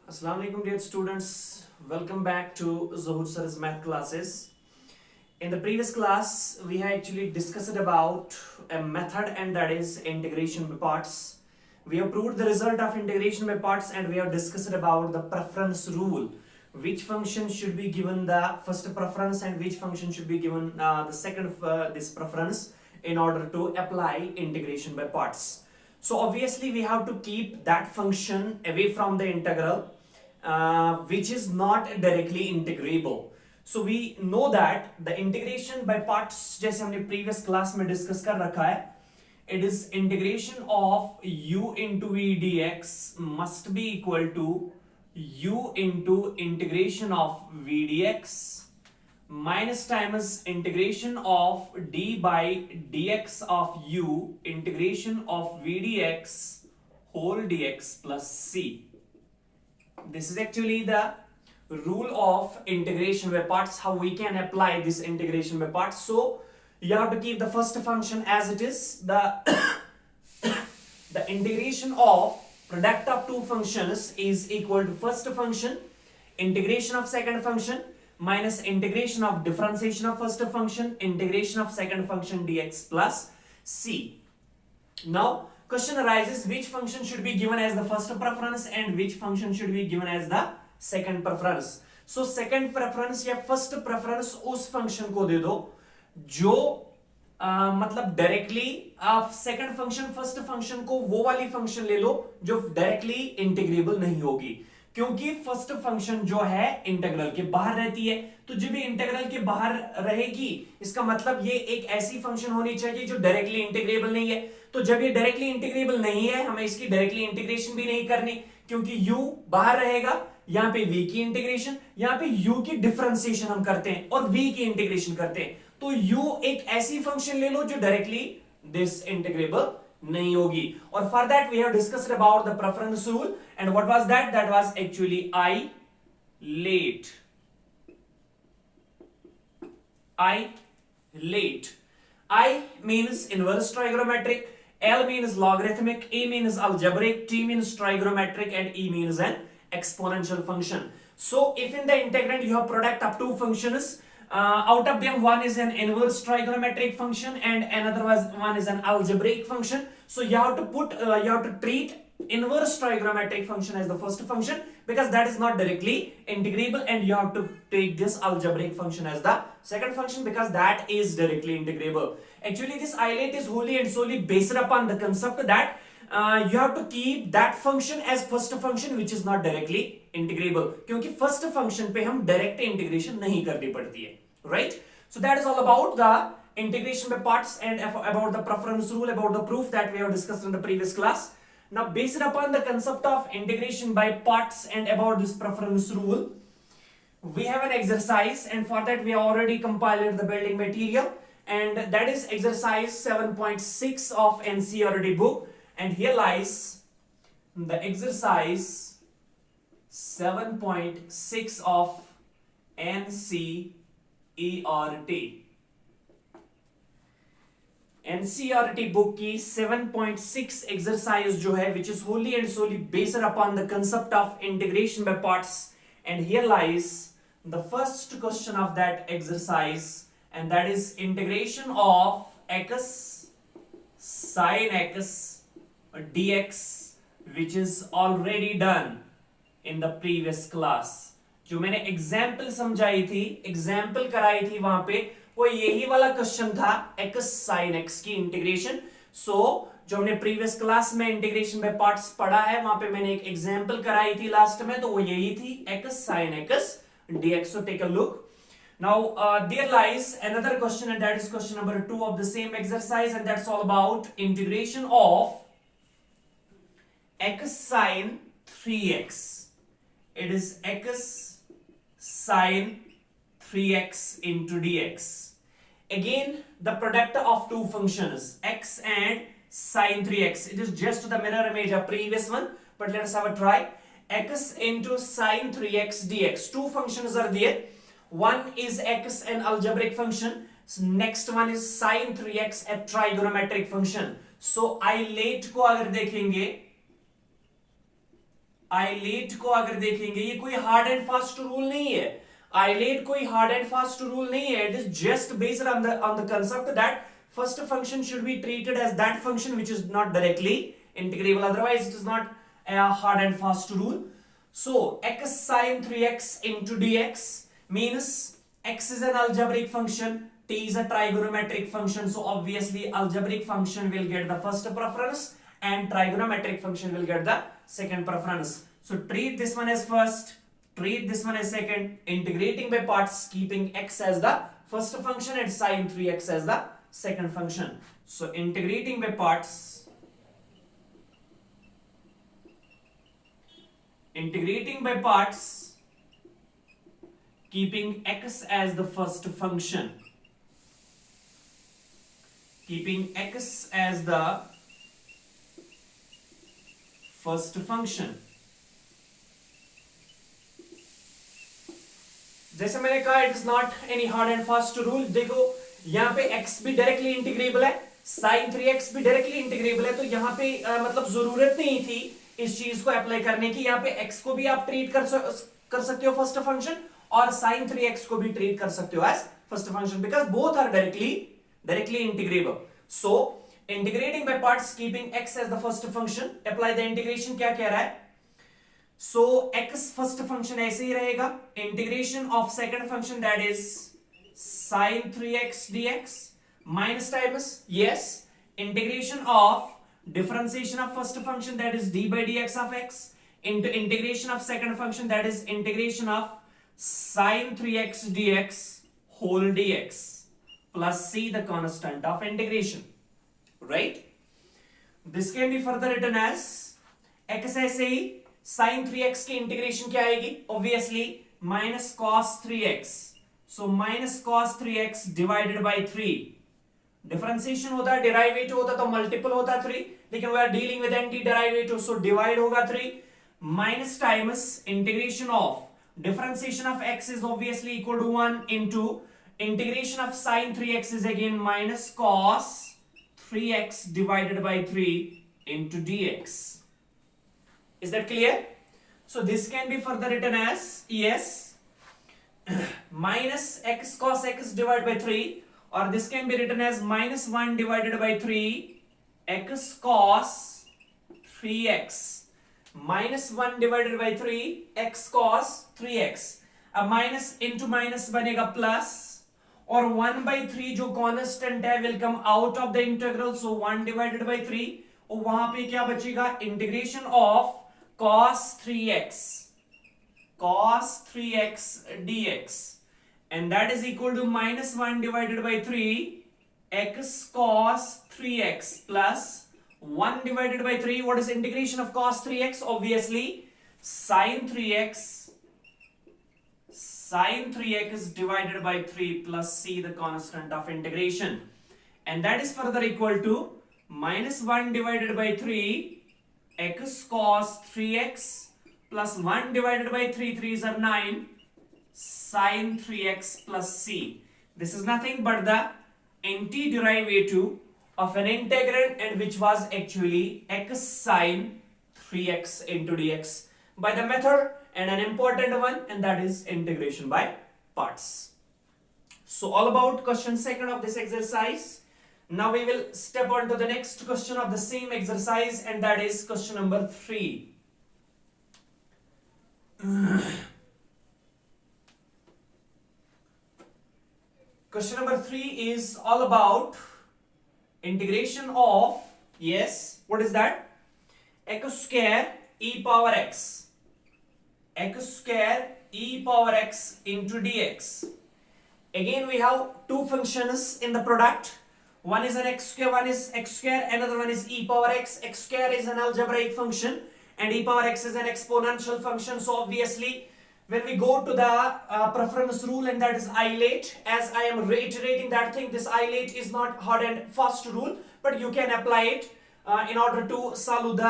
Assalamu alaikum dear students, welcome back to Zohud Sir's math classes. In the previous class we had actually discussed about a method, and that is integration by parts. We have proved the result of integration by parts, and we have discussed about the preference rule. Which function should be given the first preference and which function should be given the second this preference in order to apply integration by parts. So obviously we have to keep that function away from the integral which is not directly integrable. So we know that the integration by parts, जैसे हमने previous class में discuss कर रखा है, it is integration of u into v dx must be equal to u into integration of v dx minus times integration of d by dx of u integration of v dx whole dx plus c. This is actually the rule of integration by parts, how we can apply this integration by parts. So you have to keep the first function as it is. The integration of product of two functions is equal to first function integration of second function minus integration of differentiation of first function integration of second function dx plus c. Now question arises, which function should be given as the first preference and which function should be given as the second preference. So second preference या first preference उस function को दे दो जो मतलब directly आप second function first function को वो वाली फंक्शन ले लो जो डायरेक्टली इंटीग्रेबल नहीं होगी, क्योंकि फर्स्ट फंक्शन जो है इंटीग्रल के बाहर रहती है। तो जब भी इंटीग्रल के बाहर रहेगी इसका मतलब ये एक ऐसी फंक्शन होनी चाहिए जो डायरेक्टली इंटीग्रेबल नहीं है। तो जब ये डायरेक्टली इंटीग्रेबल नहीं है हमें इसकी डायरेक्टली इंटीग्रेशन भी नहीं करनी, क्योंकि u बाहर रहेगा। यहाँ पे v की इंटीग्रेशन, यहाँ पे u की डिफरेंशिएशन हम करते हैं और v की इंटीग्रेशन करते हैं। तो u एक ऐसी फंक्शन ले लो जो डायरेक्टली दिस इंटीग्रेबल नहीं होगी। और for that we have discussed about the preference rule, and what was that? That was actually I late. I means inverse trigonometric, L means logarithmic, A means algebraic, T means trigonometric, and E means an exponential function. So if in the integrand you have product of two functions, out of them one is an inverse trigonometric function and another one is an algebraic function. So you have to treat inverse trigonometric function as the first function because that is not directly integrable, and you have to take this algebraic function as the second function because that is directly integrable. Actually this isolate is wholly and solely based upon the concept that you have to keep that function as first function which is not directly integrable, क्योंकि first function पे हम direct integration नहीं करनी पड़ती है, right? So that is all about the integration by parts and about the preference rule, about the proof that we have discussed in the previous class. Now based upon the concept of integration by parts and about this preference rule, we have an exercise, and for that we have already compiled the building material, and that is exercise 7.6 of NCERT book. And here lies the exercise 7.6 of NCERT. NCERT book की 7.6 exercise जो है, which is wholly and solely based upon the concept of integration by parts. And here lies the first question of that exercise, and that is integration of x sin x dx, which is already done in the previous class. जो मैंने example समझाई थी, example कराई थी वहां पे, वो यही वाला क्वेश्चन था x sin x की इंटीग्रेशन. सो जो हमने प्रीवियस क्लास में इंटीग्रेशन बाय पार्ट्स पढ़ा है वहां पे मैंने एक एग्जाम्पल कराई थी लास्ट में, तो वो यही थी x sin x dx. So take a look. Now there lies another question, and that is question number 2 of the same exercise, and that's all about integration of x sin 3x. It is x sin 3x into dx. Again the product of two functions x and sin 3x. It is just the mirror image of previous one, but let us have a try. X into sin 3x dx. Two functions are there. One is x an algebraic function, next one is sin 3x a trigonometric function. So isolate को अगर देखेंगे, islet को अगर देखेंगे, ये कोई hard and fast rule नहीं है, आइलेट कोई हार्ड एंड फास्ट रूल नहीं है, it is just based on the concept that first function should be treated as that function which is not directly integrable, otherwise it is not a hard and fast rule. So x sine 3x into dx means x is an algebraic function, t is a trigonometric function, so obviously algebraic function will get the first preference and trigonometric function will get the second preference. So treat this one as first, treat this one as second, integrating by parts, keeping x as the first function and sine 3x as the second function. So integrating by parts, integrating by parts, keeping x as the first function, keeping x as the first function. जैसे मैंने कहा it is not any hard and fast rule. देखो यहाँ पे x भी directly integrable है, sin 3x भी directly integrable है, तो यहाँ पे मतलब जरूरत नहीं थी इस चीज को अप्लाई करने की. यहाँ पे x को भी आप ट्रीट कर सकते हो फर्स्ट फंक्शन और sin 3x को भी ट्रीट कर सकते हो as first function because both are directly integrable. So integrating by parts keeping x as the first function, apply the integration. क्या कह रहा है? सो x फर्स्ट फंक्शन ऐसे ही रहेगा, integration of second function that is sin 3x dx minus times, yes, integration of differentiation of first function that is d by dx of x into integration of second function that is integration of sin 3x dx whole dx plus c the constant of integration, right? This can be further written as x ऐसे ही sin 3x की integration क्या आएगी? Obviously minus cos 3x. So minus cos 3x divided by 3. Differentiation होता है, derivative होता तो multiple होता 3, लेकिन we are dealing with anti derivative, so divide होगा 3 minus times integration of differentiation of x is obviously equal to 1 into integration of sin 3x is again minus cos 3x divided by 3 into dx. Is that clear? So this can be further written as yes minus x cos x divided by 3, or this can be written as minus 1 divided by 3 x cos 3x minus 1 divided by 3 x cos 3x. अब minus into minus बनेगा plus, और 1 by 3 जो constant है will come out of the integral, so 1 divided by 3, और वहां पे क्या बचेगा? Integration of cos 3x dx, and that is equal to minus 1 divided by 3 x cos 3x plus 1 divided by 3. What is integration of cos 3x? Obviously sin 3x divided by 3 plus c the constant of integration, and that is further equal to minus 1 divided by 3 x cos 3x plus 1 divided by 3, 3s are 9, sin 3x plus c. This is nothing but the antiderivative of an integrand, and which was actually x sin 3x into dx by the method, and an important one, and that is integration by parts. So all about question second of this exercise. Now we will step on to the next question of the same exercise, and that is question number 3. Question number 3 is all about integration of, yes, what is that? X square e power x, x square e power x into dx. Again we have two functions in the product. One is an x square, one is x square, another one is e power x. X square is an algebraic function and e power x is an exponential function. So obviously when we go to the preference rule, and that is ILATE, as I am reiterating that thing, this ILATE is not hard and fast rule, but you can apply it in order to solve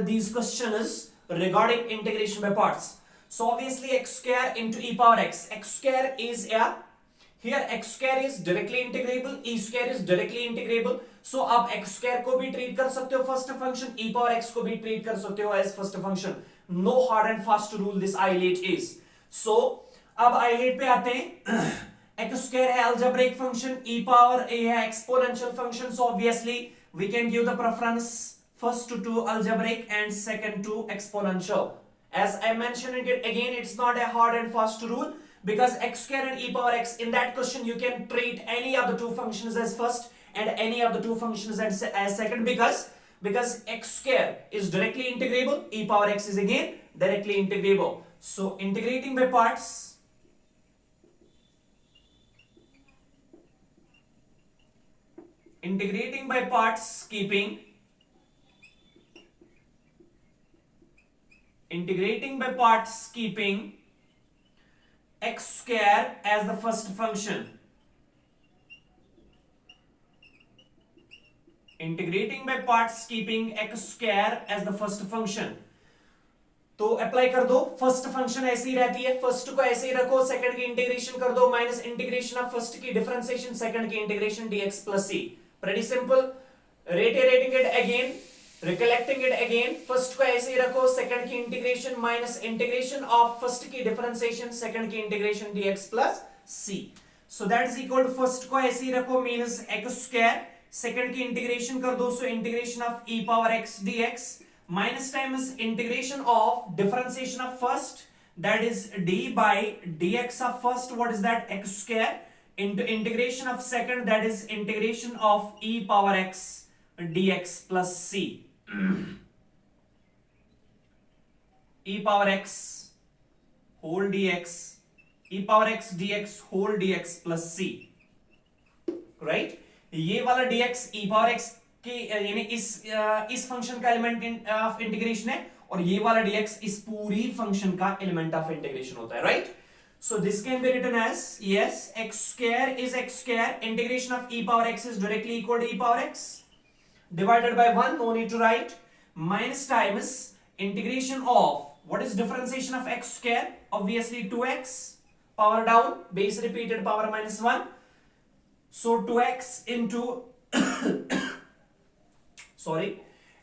these questions regarding integration by parts. So obviously x square into e power x. X square is a, here x square is directly integrable, e square is directly integrable. So आप x square को भी treat कर सकते हो first function, e power x को भी treat कर सकते हो as first function. No hard and fast rule this ILATE is. So अब आइलेट पे आते हैं. एक्स स्क्वायर है algebraic function, e power a है exponential function. So obviously we can give the preference first to algebraic and second to exponential. As I mentioned it again, it's not a hard and fast rule, because x square and e power x, in that question you can treat any of the two functions as first and any of the two functions as second, because x square is directly integrable, e power x is again directly integrable. So integrating by parts, integrating by parts keeping x square as the first function. Integrating by parts keeping x square as the first function. तो apply कर दो. First function ऐसी ही रहती है, first को ऐसे ही रखो, सेकंड की इंटीग्रेशन कर दो, माइनस इंटीग्रेशन ऑफ फर्स्ट की डिफरेंशिएशन, सेकंड की integration dx plus c. Pretty simple. Reiterating it again, recollecting it again. First को ऐसे ही रखो, सेकंड की integration minus integration of first की डिफरेंशिएशन, सेकंड की integration dx plus c. So that is equal to first को ऐसे ही रखो मींस x स्क्वायर, सेकंड की इंटीग्रेशन कर दो, so integration of e power x dx minus times integration of differentiation of first, that is d by dx of first, what is that, x square, into integration of second, that is integration of e power x dx plus c. e power x whole dx, e power x dx whole dx plus c, right? ये वाला dx e power x के यानी इस function का element of integration है, और ये वाला dx इस पूरी फंक्शन का एलिमेंट ऑफ इंटीग्रेशन होता है, right? So this can be written as, yes, x square is x square, integration of e power x is directly equal to e power x divided by 1, no need to write, minus times integration of, what is differentiation of x square, obviously 2x, power down, base repeated, power minus 1, so 2x into sorry,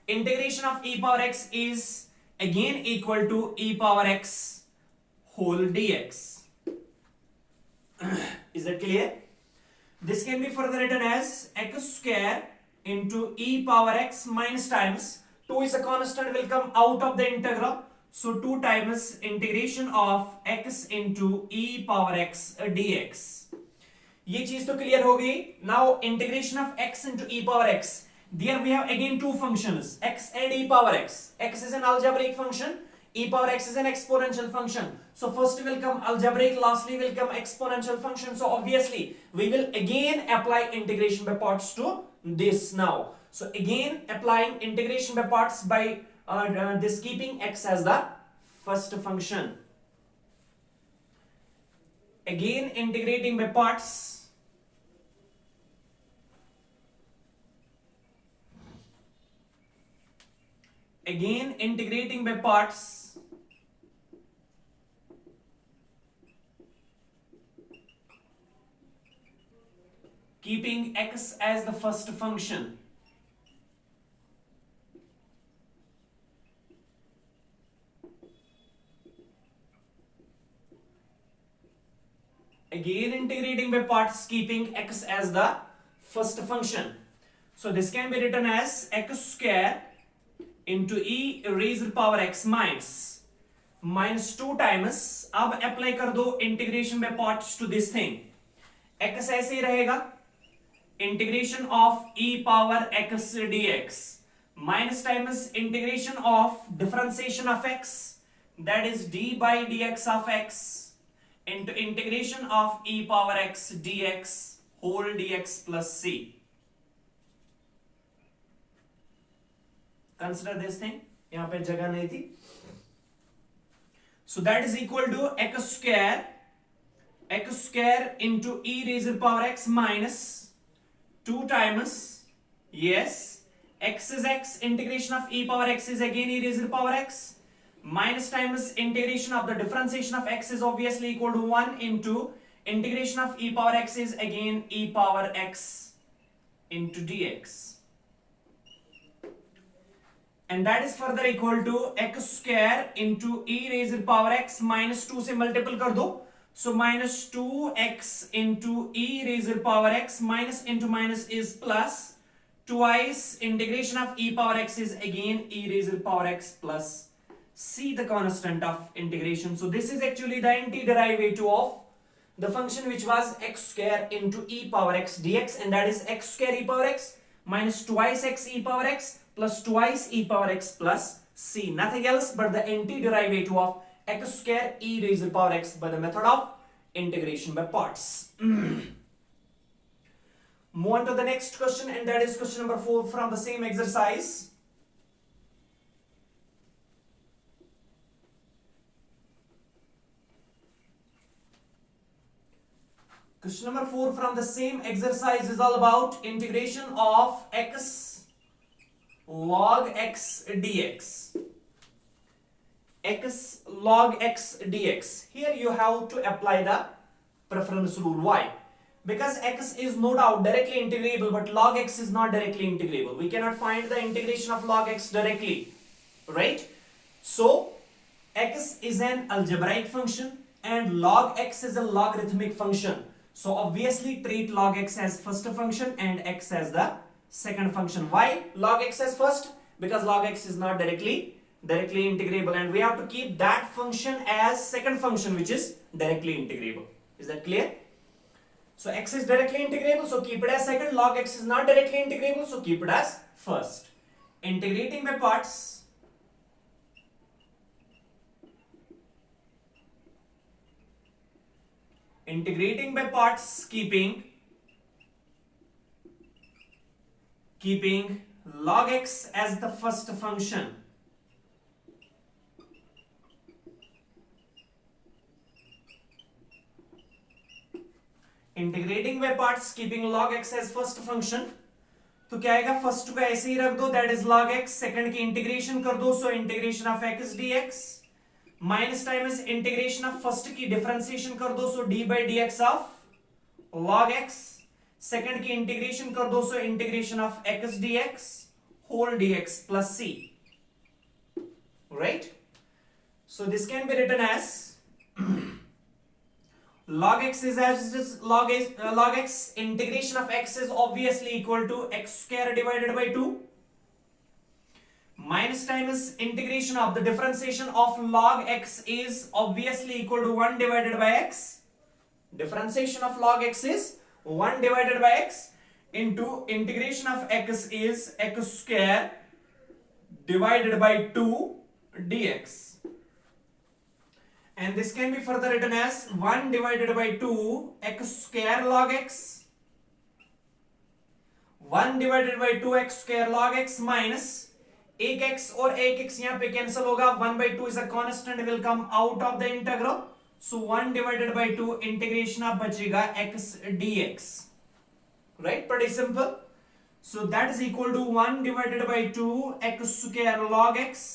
integration of e power x is again equal to e power x whole dx. Is that clear? This can be further written as x square into e power x minus times 2 is a constant, will come out of the integral, so 2 times integration of x into e power x dx. ये चीज तो clear हो गई. Now integration of x into e power x, there we have again two functions, x and e power x. X is an algebraic function, e power x is an exponential function. So first will come algebraic, lastly will come exponential function. So obviously we will again apply integration by parts to this now. So again applying integration by parts by this keeping x as the first function. Again integrating by parts. Again integrating by parts. Keeping x as the first function. Again integrating by parts, keeping x as the first function. So this can be written as x square into e raised to power x minus 2 times. अब apply कर दो integration by parts to this thing. x ऐसे ही रहेगा, integration of e power x dx minus times integration of differentiation of x, that is d by dx of x into integration of e power x dx whole dx plus c. Consider this thing, यहां पे जगह नहीं थी. So that is equal to x square into e raised to power x minus 2 times, yes, x is x, integration of e power x is again e raised to power x minus times integration of the differentiation of x is obviously equal to 1 into integration of e power x is again e power x into dx, and that is further equal to x square into e raised to power x minus 2 से multiple कर दो. So minus 2x into e raised to power x minus into minus is plus. Twice integration of e power x is again e raised to power x plus c, the constant of integration. So this is actually the antiderivative of the function which was x square into e power x dx, and that is x square e power x minus twice x e power x plus twice e power x plus c. Nothing else but the antiderivative of x square e raised to power x by the method of integration by parts. Move on to the next question, and that is question number 4 from the same exercise. Question number 4 from the same exercise is all about integration of x log x dx. X log x dx. Here you have to apply the preference rule. Why? Because x is no doubt directly integrable, but log x is not directly integrable. We cannot find the integration of log x directly, right? So x is an algebraic function and log x is a logarithmic function. So obviously treat log x as first function and x as the second function. Why log x as first? Because log x is not directly integrable, and we have to keep that function as second function which is directly integrable. Is that clear? So x is directly integrable, so keep it as second. Log x is not directly integrable, so keep it as first. Integrating by parts. Integrating by parts, keeping log x as the first function. Integrating by parts keeping log x as first function, तो क्या आएगा, फर्स्ट को ऐसे ही रख दो, that is log x, second की इंटीग्रेशन कर दो, so integration of x dx minus time is integration of first की डिफरेंशिएशन कर दो, so d by dx of log x, second की इंटीग्रेशन कर दो, so integration of x dx whole dx plus c, right? So this can be written as log x is as log x integration of x is obviously equal to x square divided by 2 minus times integration of the differentiation of log x is obviously equal to 1 divided by x. Differentiation of log x is 1 divided by x into integration of x is x square divided by 2 dx. And this can be further written as 1 divided by 2 x square log x, 1 divided by 2 x square log x minus एक x और एक x यहाँ पे cancel होगा, 1 by 2 is a constant will come out of the integral, so 1 divided by 2 integration of बचेगा x dx, right? Pretty simple. So that is equal to 1 divided by 2 x square log x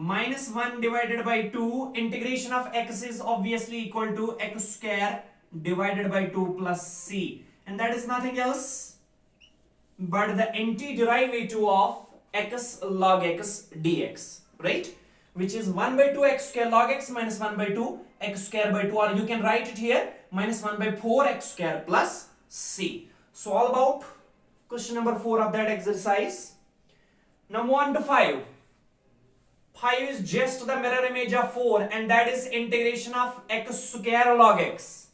minus 1 divided by 2 integration of x is obviously equal to x square divided by 2 plus c, and that is nothing else but the antiderivative of x log x dx, right? Which is 1 by 2 x square log x minus 1 by 2 x square by 2, or you can write it here minus 1 by 4 x square plus c. So all about question number 4 of that exercise. Now move on to 5. 5 is just the mirror image of 4, and that is integration of x square log x.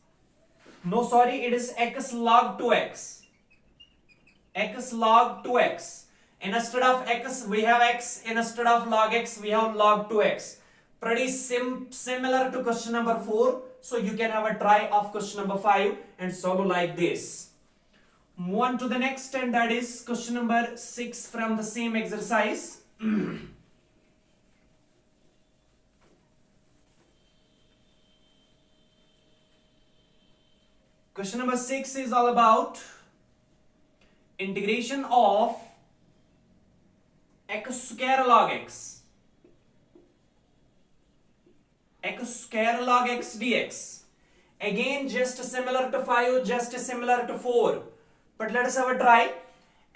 No, sorry, it is x log 2x. X log 2x. Instead of x, we have x. Instead of log x, we have log 2x. Pretty similar to question number 4. So you can have a try of question number 5 and solve like this. Move on to the next, and that is question number 6 from the same exercise. Question number 6 is all about integration of x square log x. X square log x dx. Again, just similar to 5, just similar to 4. but let us have a try.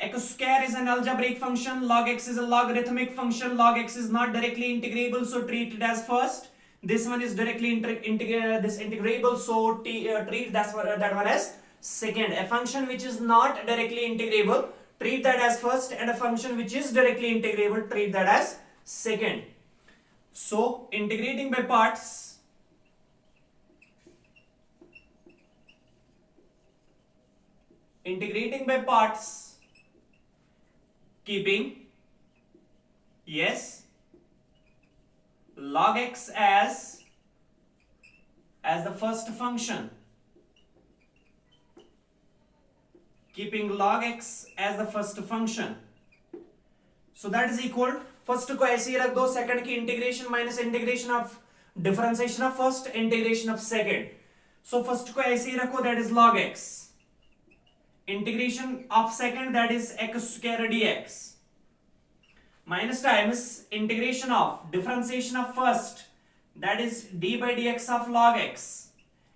X square is an algebraic function, log x is a logarithmic function, log x is not directly integrable, so treat it as first. This one is directly integrable, so treat that one as second. A function which is not directly integrable, treat that as first, and a function which is directly integrable, treat that as second. So integrating by parts, keeping, yes, log x as the first function, keeping log x as the first function, so that is equal, first को ऐसे ही रख दो, second की integration minus integration of differentiation of first, integration of second, so first को ऐसे ही रखो, that is log x, integration of second that is x square dx, minus times integration of differentiation of first, that is d by dx of log x,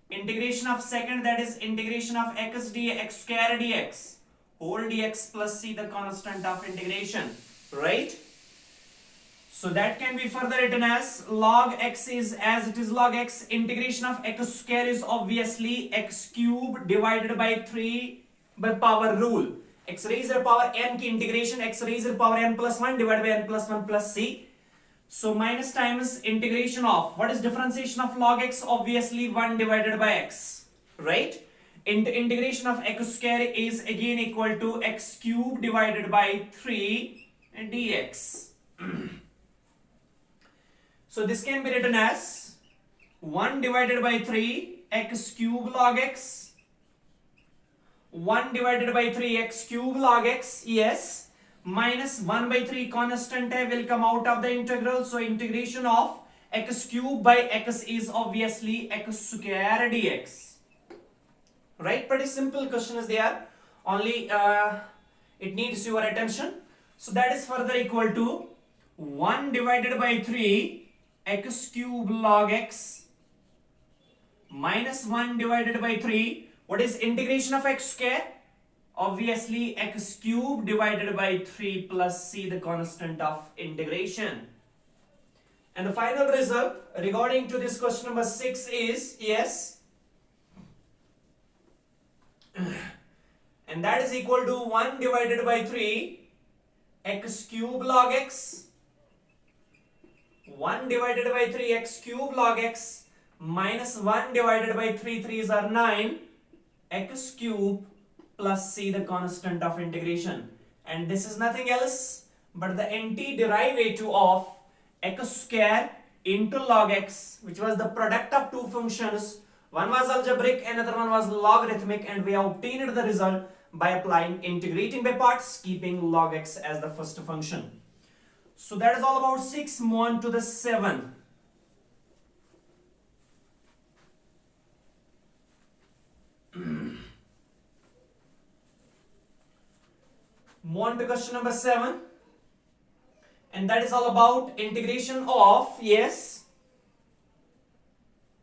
integration of second, that is integration of x square dx, whole dx plus c, the constant of integration, right? So that can be further written as log x is, as it is log x, integration of x square is obviously x cube divided by 3 by power rule, x raised to the power n की integration x raised to the power n plus 1 divided by n plus 1 plus c, so minus times integration of, what is differentiation of log x? Obviously 1 divided by x, right? Integration of x square is again equal to x cube divided by 3 dx. So this can be written as 1 divided by 3 x cube log x, 1 divided by 3 x cube log x, yes, minus 1 by 3 constant will come out of the integral, so integration of x cube by x is obviously x square dx, right? Pretty simple question is there, only it needs your attention. So that is further equal to 1 divided by 3 x cube log x minus 1 divided by 3, what is integration of x square? Obviously x cube divided by 3 plus c, the constant of integration. And the final result regarding to this question number 6 is, yes, and that is equal to 1 divided by 3 x cube log x, 1 divided by 3 x cube log x minus 1 divided by 3, 3s are 9, x cube plus c, the constant of integration. And this is nothing else but the antiderivative of x square into log x, which was the product of two functions. One was algebraic, another one was logarithmic, and we have obtained the result by applying integrating by parts, keeping log x as the first function. So that is all about 6. Move on to the 7. Move on to question number 7, and that is all about integration of, yes,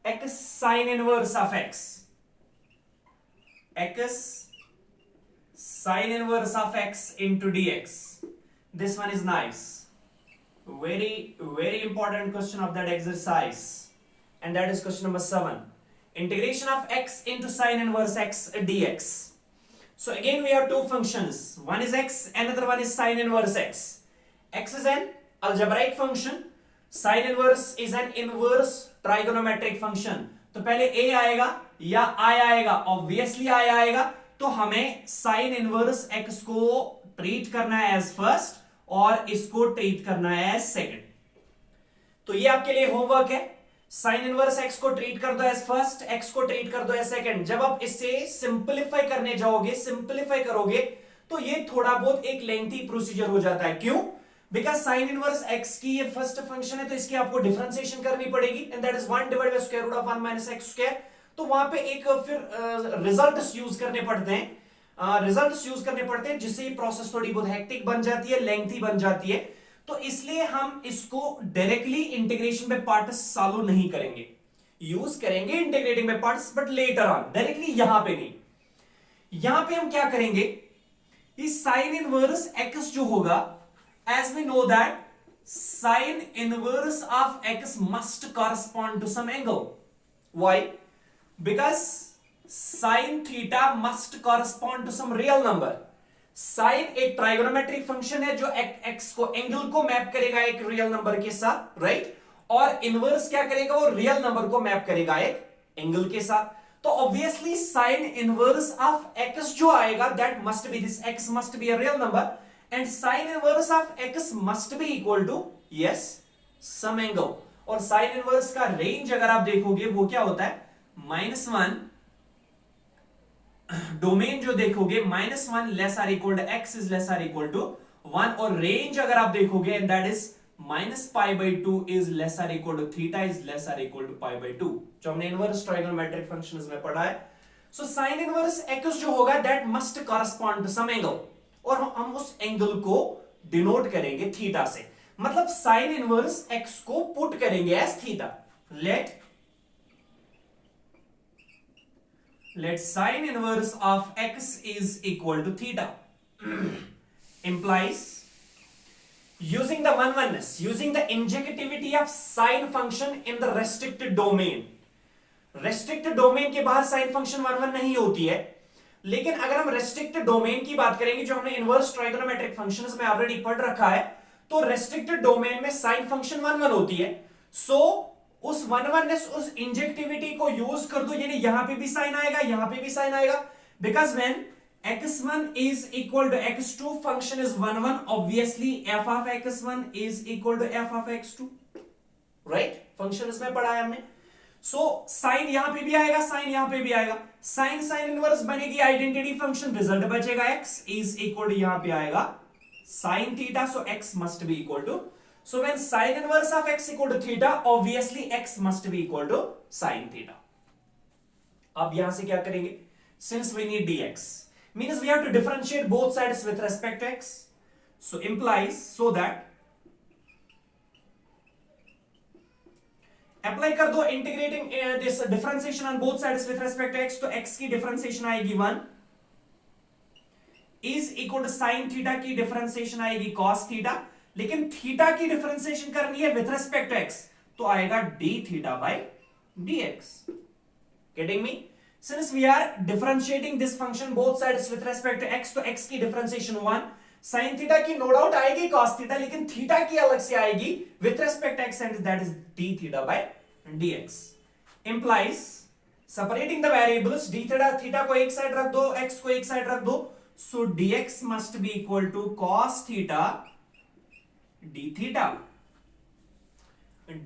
x sine inverse of x, x sine inverse of x into dx. This one is nice, very important question of that exercise, and that is question number 7, integration of x into sine inverse x dx. So again we have two functions, one is x, another one is sine inverse x. X is an algebraic function, sine inverse is an inverse trigonometric function. तो पहले a आएगा या I आएगा? Obviously I आएगा, तो हमें sine inverse x को treat करना है एज फर्स्ट और इसको ट्रीट करना है एज सेकंड. तो ये आपके लिए होमवर्क है. साइन इनवर्स एक्स को ट्रीट कर दो एज फर्स्ट, एक्स को ट्रीट कर दो एज सेकंड. जब आप इसे सिंपलीफाई करने जाओगे, सिंपलीफाई करोगे, तो ये थोड़ा बहुत एक लेंथी प्रोसीजर हो जाता है. क्यों? बिकॉज साइन इनवर्स एक्स की ये फर्स्ट फंक्शन है, तो इसकी आपको डिफरेंशिएशन करनी पड़ेगी, and that is 1 divided by square root of 1 minus x square. तो वहां पे एक फिर रिजल्ट्स यूज करने पड़ते हैं, जिससे ये प्रोसेस थोड़ी बहुत हेक्टिक बन जाती है, लेंथी बन जाती है. तो इसलिए हम इसको directly integration by parts solve नहीं करेंगे, यूज करेंगे integrating by parts, but later on, directly यहां पे नहीं. यहां पे हम क्या करेंगे, इस साइन इनवर्स एक्स जो होगा, as we know that sine inverse of x must correspond to some angle. Why? Because sine theta must correspond to some real number. Sine एक ट्राइगोनोमेट्रिक फंक्शन है जो एक्स को, एंगल को map करेगा एक real number के साथ, right? और इनवर्स क्या करेगा, वो रियल नंबर को मैप करेगा एक एंगल के साथ. तो obviously sine inverse of x जो आएगा, that must be, this x must be a real number, and sine inverse of x must be equal to, yes, some angle. और sine inverse का range अगर आप देखोगे वो क्या होता है, -1. डोमेन जो देखोगे -1 less or equal to x is less or equal to 1, और रेंज अगर आप देखोगे and that is -π/2 is less or equal to theta is less or equal to π/2, जो हमने इनवर्स ट्रायगोनोमेट्रिक फंक्शंस में पढ़ा है. सो साइन इनवर्स x जो होगा that must correspond to some angle, और हम उस एंगल को डिनोट करेंगे थीटा से. मतलब साइन इनवर्स x को पुट करेंगे as theta. let sin inverse of x is equal to theta implies using the one-oneness, using the injectivity of sine function in the restricted domain. restricted domain के बाहर sine function 1-1 नहीं होती है, लेकिन अगर हम restricted domain की बात करेंगे जो हमने inverse trigonometric functions में ऑलरेडी पढ़ रखा है, तो restricted domain में sine function 1-1 होती है. so उस one-oneness, उस इंजेक्टिविटी को यूज कर दो, यानी यहां पे भी साइन आएगा, यहां पे भी साइन आएगा. Because when x1 is equal to x2, function is 1-1, obviously f of x1 is equal to f of x2, right? Function इसमें पढ़ा है हमने. सो साइन यहां पे भी आएगा, साइन यहां पे भी आएगा, साइन साइन इनवर्स बनेगी आइडेंटिटी फंक्शन, रिजल्ट बचेगा x is equal to, यहां पे आएगा sin theta, so x must be equal to. So when sin inverse of x equal to theta, obviously x must be equal to sin theta. अब यहां से क्या करेंगे, since we need dx, means we have to differentiate both sides with respect to x. So implies, so that apply कर दो integrating this differentiation on both sides with respect to x, तो x की differentiation आएगी 1 is equal to sin theta की differentiation आएगी cos theta. लेकिन theta की differentiation करनी है विथ रिस्पेक्ट टू एक्स, तो आएगा d theta by dx. Getting me? Since we are differentiating this function both sides with respect to x, तो x की डिफरेंशिएशन 1, sin थीटा की नो डाउट आएगी cos थीटा, लेकिन थीटा की अलग से आएगी with respect to x, and that is d theta by dx. Implies separating the variables, d theta, theta को एक साइड रख दो, x को एक साइड रख दो, so dx must be equal to cos theta d theta.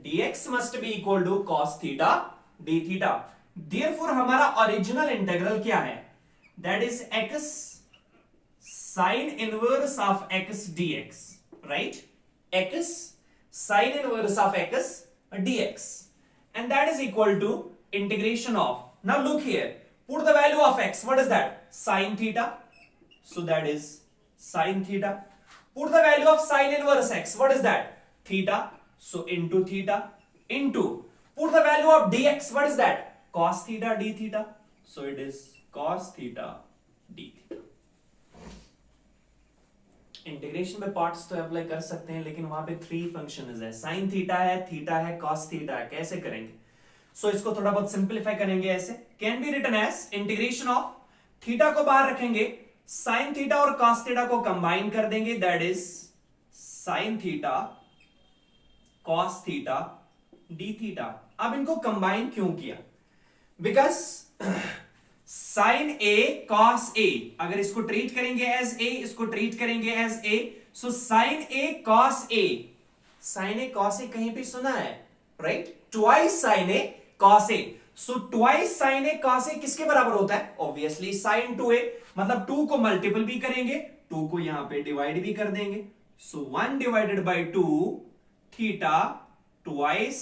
dx must be equal to cos theta d theta. Therefore हमारा original integral क्या है, that is x sin inverse of x dx, right? x sin inverse of x dx, and that is equal to integration of, now look here, put the value of x, what is that, sin theta, so that is sin theta. Put the value of sin inverse x, what is that, theta, so into theta, into, put the value of dx, what is that, cos theta d theta, so it is cos theta d theta. Integration में parts तो apply कर सकते हैं, लेकिन वहां पे 3 functions है, sin theta है, cos थीटा है, कैसे करेंगे? सो इसको थोड़ा बहुत सिंपलीफाई करेंगे, ऐसे can be written as integration of, theta को बाहर रखेंगे, साइन थीटा और cos थीटा को कंबाइन कर देंगे, that is sine theta cos theta d theta. अब इनको कंबाइन क्यों किया, because sine a cos a, अगर इसको ट्रीट करेंगे एज a, इसको ट्रीट करेंगे as a, so sine a cos a, sine a cos a कहीं पे सुना है, right? Twice sine a cos a, so twice sine a cos a किसके बराबर होता है, ऑब्वियसली साइन 2a, मतलब 2 को मल्टीपल भी करेंगे, 2 को यहां पे डिवाइड भी कर देंगे, so 1 divided by 2 theta twice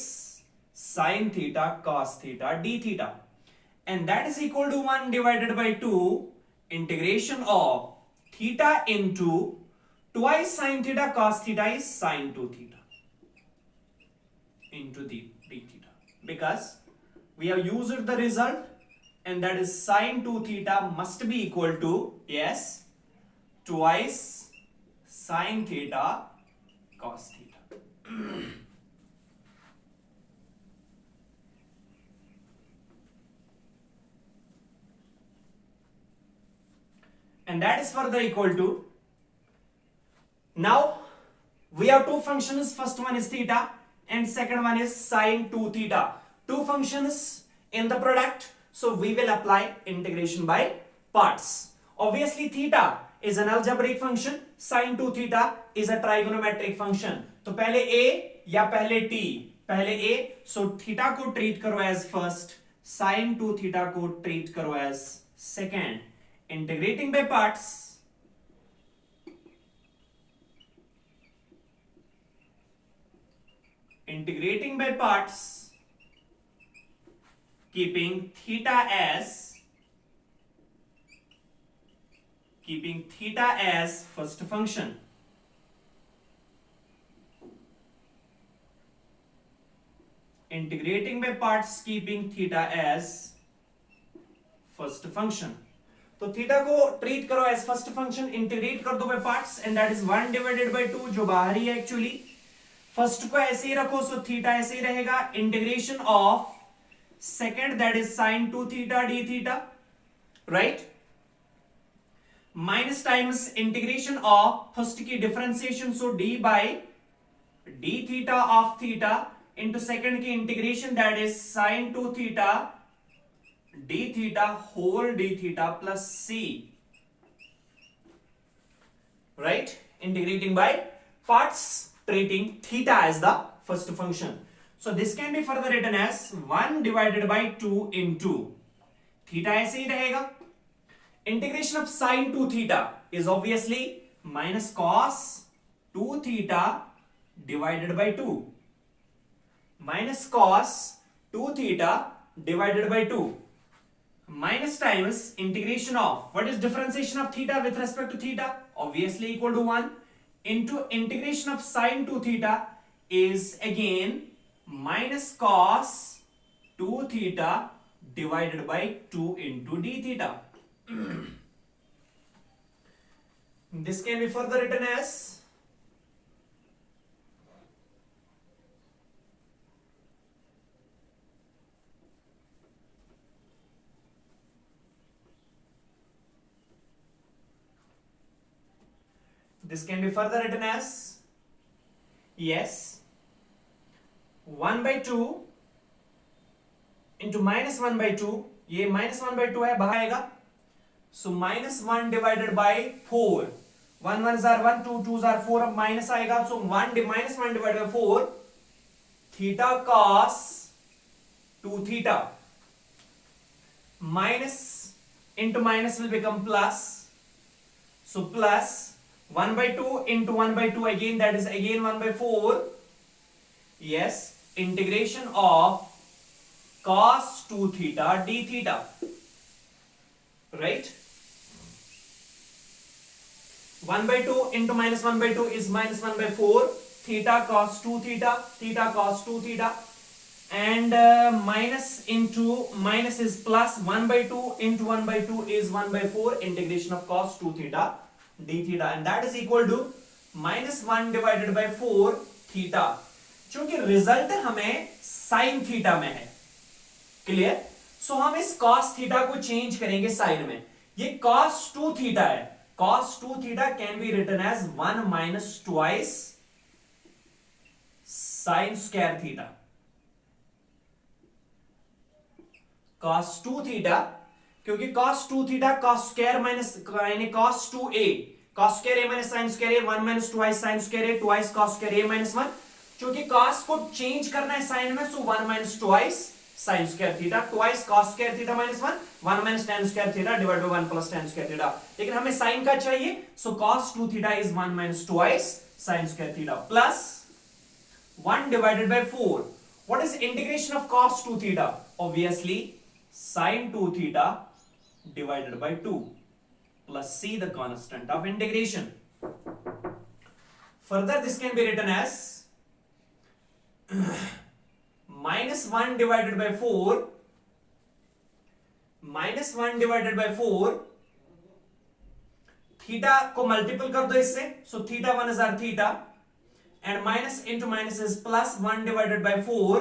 sine theta cos theta d theta, and that is equal to 1 divided by 2 integration of theta into twice sine theta cos theta is sine 2 theta into d theta, because we have used the result and that is sine 2 theta must be equal to, yes, twice sine theta cos theta. And that is further equal to, now we have two functions, first one is theta and second one is sine 2 theta, two functions in the product, so we will apply integration by parts. Obviously theta is an algebraic function, sine 2 theta is a trigonometric function. तो पहले a या पहले t, पहले a, so theta को treat करो as first, sine 2 theta को treat करो as second. Integrating by parts, integrating by parts, keeping theta as first function. Integrating by parts, keeping theta as first function. तो theta को treat करो as first function, integrate कर दो by parts, and that is 1 divided by 2 जो बाहरी है actually. First को ऐसे ही रखो, सो थीटा ऐसे ही रहेगा. Integration of second, that is sin 2 theta d theta, right, minus times integration of first की differentiation, so d by d theta of theta into second की integration, that is sin 2 theta d theta whole d theta plus c, right? Integrating by parts, treating theta as the first function. So this can be further written as 1 divided by 2 into theta ऐसे ही रहेगा. Integration of sin 2 theta is obviously minus cos 2 theta divided by 2, minus cos 2 theta divided by 2, minus times integration of, what is differentiation of theta with respect to theta? Obviously equal to 1 into integration of sin 2 theta is again minus cos 2 theta divided by 2 into d theta. This can be further written as this can be further written as, yes, 1 by 2 into minus 1 by 2, ये minus 1 by 2 है, बाहर आएगा, so minus 1 divided by 4, 1 1s are 1, 2 2s are 4, अब minus आएगा, so minus 1 divided by 4, theta cos 2 theta, minus into minus will become plus, so plus 1 by 2 into 1 by 2 again, that is again 1 by 4, yes, integration of cos 2 theta d theta, right? 1 by 2 into minus 1 by 2 is minus 1 by 4, theta cos 2 theta, theta cos 2 theta, and minus into minus is plus, 1 by 2 into 1 by 2 is 1 by 4, integration of cos 2 theta d theta, and that is equal to minus 1 divided by 4 theta. चूंकि result हमें sin theta में है, clear, so हम इस cos theta को change करेंगे sin में. ये cos 2 थीटा है, cos 2 theta can be written as 1 minus twice sin square theta. cos 2 theta, क्योंकि cos 2 theta cos square minus यानी cos 2a, cos square a minus sin square a, 1 minus twice sin square a, twice cos square a minus 1, क्योंकि cos को change करना है sin में, सो 1 minus twice sin square theta, twice cos square theta minus 1, 1 minus tan square theta divide by 1 plus tan square theta. लेकिन हमें sin का चाहिए, सो cos 2 theta is 1 minus twice sin square theta plus 1 divided by 4. What is integration of cos 2 theta? Obviously sin 2 theta divided by 2 plus c, the constant of integration. Further this can be written as minus 1 divided by 4 -1 divided by 4, theta को multiple कर दो इससे, so theta 1 is are theta, and minus into minus is +1 divided by 4,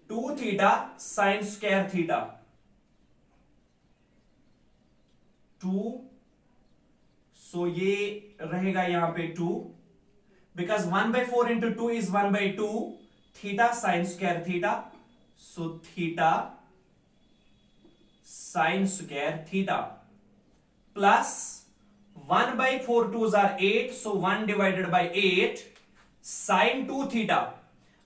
2 theta sine square theta, 2, so ये रहेगा यहां पे 2, because 1/4 into 2 is 1/2, theta sine square theta, so theta sine square theta, plus 1/4 2s are 8, so 1 divided by 8 sin 2 theta.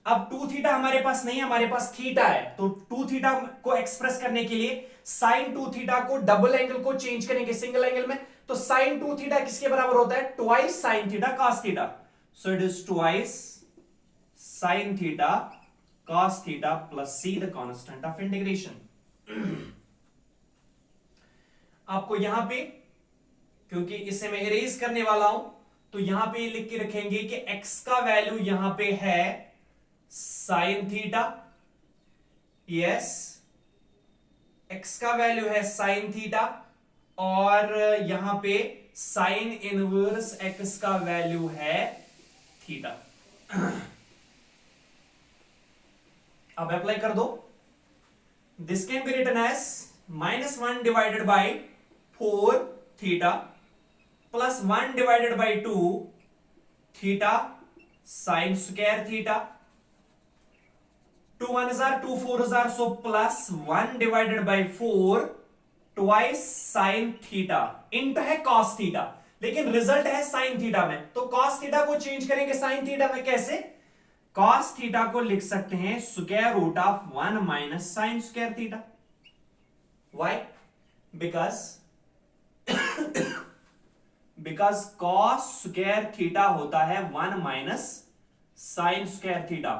अब 2 theta हमारे पास नहीं है, हमारे पास theta है, तो 2 थीटा को एक्सप्रेस करने के लिए sin 2 थीटा को डबल एंगल को चेंज करेंगे सिंगल एंगल में, तो sin 2 थीटा किसके बराबर होता है? Twice sin theta cos theta, so it is twice sin theta cos theta plus c the constant of integration। आपको यहां पे, क्योंकि इसे मैं इरेज करने वाला हूं, तो यहां पे लिख के रखेंगे कि x का वैल्यू यहां पे है साइन थीटा, यस, x का वैल्यू है साइन थीटा, और यहां पे साइन इनवर्स x का वैल्यू है थीटा। अब अप्लाई कर दो, this can be written as -1 divided by 4 theta plus 1 divided by 2 theta sine square theta, 2 1s are 2 4s are, so plus 1 divided by 4 twice sine theta into है cos theta, लेकिन result है sine theta में, तो cos theta को change करेंगे sine theta में, कैसे? Cos theta को लिख सकते हैं square root of 1 minus sine square theta. Why? Because cos square theta होता है 1 माइनस साइन स्क्वायर थीटा,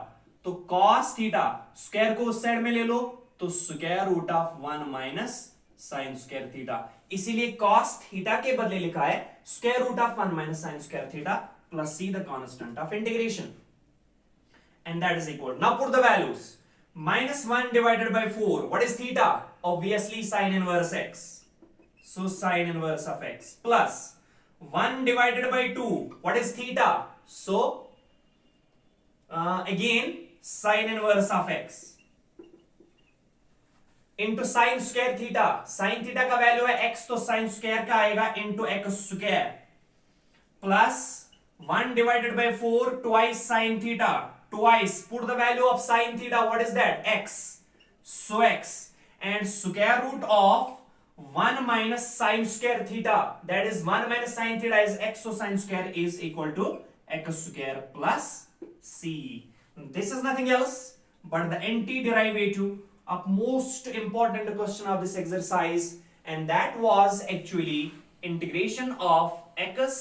तो कॉस थीटा स्क्वायर को उस साइड में ले लो, तो square root of 1 minus sine square theta, इसीलिए कॉस थीटा के बदले लिखा है square root of 1 minus sine square theta plus see the constant of integration, and that is equal, now put the values, -1 divided by 4, what is theta? Obviously sin inverse x, so sin inverse of x, plus 1 divided by 2, what is theta? So again sin inverse of x into sin square theta, sin theta का value है x, तो sin square का आएगा into x square, plus 1 divided by 4 twice sin theta, twice, put the value of sin theta, what is that? X, so x, and square root of 1 minus sin square theta, that is 1 minus sin theta is x, so sin square is equal to x square plus c. This is nothing else but the antiderivative of most important question of this exercise, and that was actually integration of x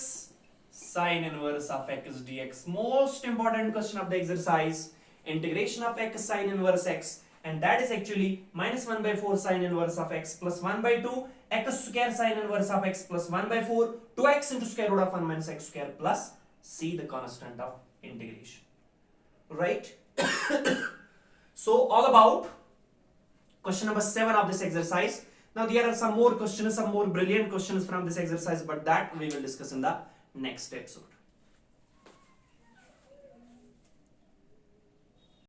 sin inverse of x dx. Most important question of the exercise, integration of x sin inverse x, and that is actually -1/4 sin inverse of x plus 1/2 x square sin inverse of x plus 1/4 2x into square root of 1 minus x square plus c the constant of integration, right? So all about question number 7 of this exercise. Now there are some more questions, some more brilliant questions from this exercise, but that we will discuss in the next episode.